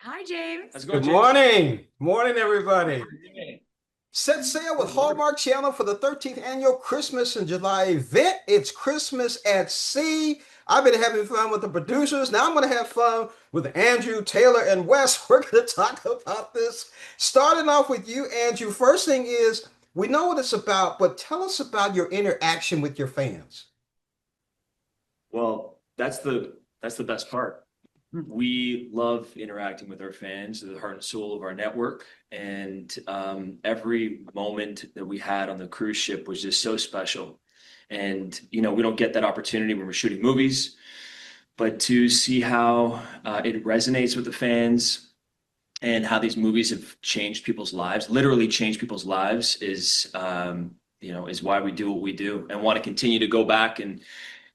Hi, James. How's it going, Good James? morning. Morning, everybody. Hey. Set sail with Good morning. Hallmark Channel for the 13th annual Christmas in July event. It's Christmas at Sea. I've been having fun with the producers. Now I'm going to have fun with Andrew, Taylor, and Wes. We're going to talk about this. Starting off with you, Andrew. First thing is, we know what it's about, but tell us about your interaction with your fans. Well, that's the best part. We love interacting with our fans, the heart and soul of our network, and every moment that we had on the cruise ship was just so special. And we don't get that opportunity when we're shooting movies, but to see how it resonates with the fans and how these movies have changed people's lives, literally changed people's lives, is why we do what we do and want to continue to go back and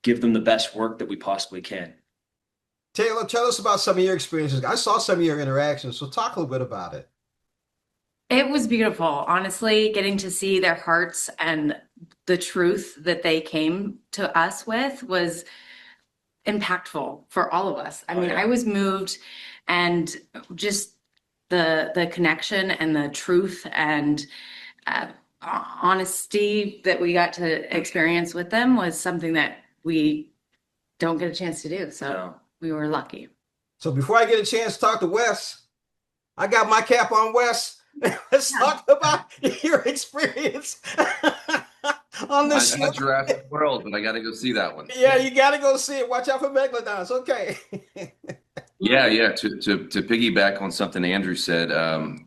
give them the best work that we possibly can. Taylor, tell us about some of your experiences. I saw some of your interactions, so talk a little bit about it. It was beautiful, honestly, getting to see their hearts and the truth that they came to us with was impactful for all of us. I Oh mean, yeah. I was moved and just the connection and the truth and uh, honesty that we got to experience with them was something that we don't get a chance to do. So No. we were lucky. So before I get a chance to talk to Wes, I got my cap on, Wes. Let's Yeah. talk about your experience on the I ship. got Jurassic World, but I got to go see that one. Yeah, you got to go see it. Watch out for megalodons. Okay. Yeah. To piggyback on something Andrew said,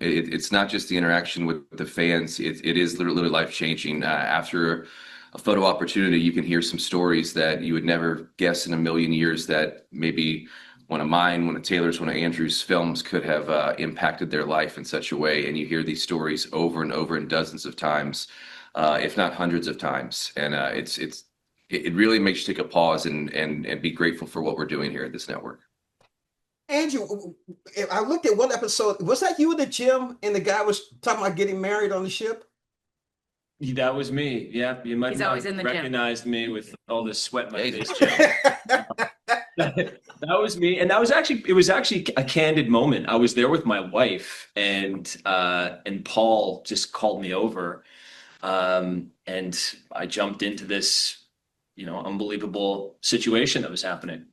it's not just the interaction with the fans. It is literally life changing. After a photo opportunity, you can hear some stories that you would never guess in a million years that maybe one of mine, one of Taylor's, one of Andrew's films could have impacted their life in such a way. And you hear these stories over and over and dozens of times, if not hundreds of times. And it really makes you take a pause and be grateful for what we're doing here at this network. Andrew, I looked at one episode. Was that you in the gym and the guy was talking about getting married on the ship? That was me. Yeah, you might He's not always in the gym. recognize me with all this sweat in my Hey. face, Jim. That was me, and it was actually a candid moment. I was there with my wife, and Paul just called me over, and I jumped into this, unbelievable situation that was happening.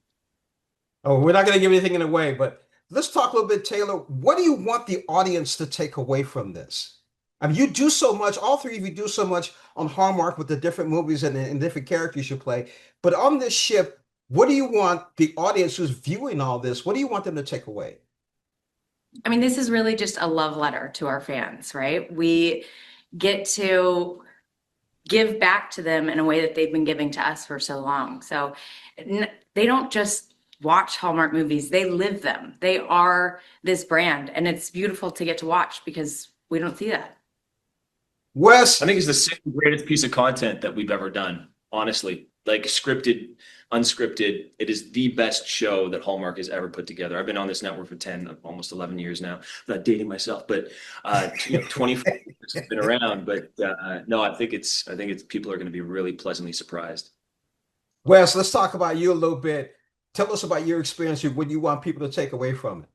Oh, we're not going to give anything away, but let's talk a little bit, Taylor. What do you want the audience to take away from this? I mean, you do so much, all three of you do so much on Hallmark with the different movies and different characters you play. But on this ship, what do you want the audience who's viewing all this, what do you want them to take away? I mean, this is really just a love letter to our fans, right? We get to give back to them in a way that they've been giving to us for so long. So they don't just watch Hallmark movies, they live them. They are this brand, and it's beautiful to get to watch because we don't see that. Wes, I think it's the single greatest piece of content that we've ever done, honestly. Like scripted, unscripted, it is the best show that Hallmark has ever put together. I've been on this network for 10, almost 11 years now. I'm not dating myself, but 25 years have been around. But no, I think it's people are going to be really pleasantly surprised. Wes, let's talk about you a little bit. Tell us about your experience, what you want people to take away from it.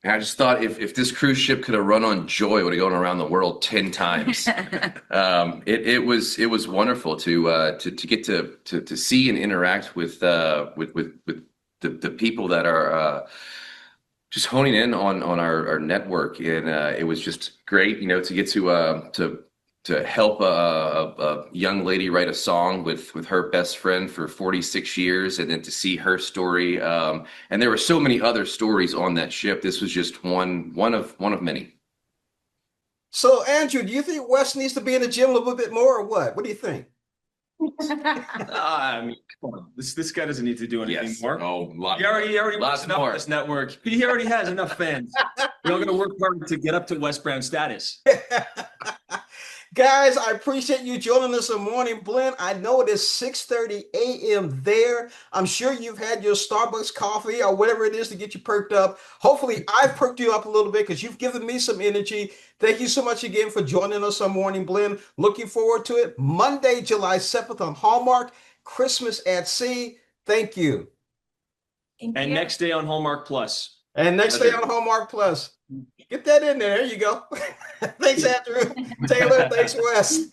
And I just thought if this cruise ship could have run on joy, it would have gone around the world 10 times. It was wonderful to get to see and interact with the people that are just honing in on our network, and it was just great, to get to help a young lady write a song with her best friend for 46 years, and then to see her story. And there were so many other stories on that ship. This was just one of many. So, Andrew, do you think Wes needs to be in the gym a little bit more or what? What do you think? I mean, come on, this guy doesn't need to do anything Yes. more. Oh, He already works lots enough more. on this network. He already has enough fans. We're not going to work hard to get up to Wes Brown status. Guys, I appreciate you joining us on Morning Blend. I know it is 6:30 a.m. there. I'm sure you've had your Starbucks coffee or whatever it is to get you perked up. Hopefully, I've perked you up a little bit because you've given me some energy. Thank you so much again for joining us on Morning Blend. Looking forward to it. Monday, July 7th on Hallmark, Christmas at Sea. Thank you. Thank And you. next day on Hallmark Plus. And next day on Hallmark Plus. Get that in there. There you go. Thanks, Andrew. Taylor, thanks, Wes.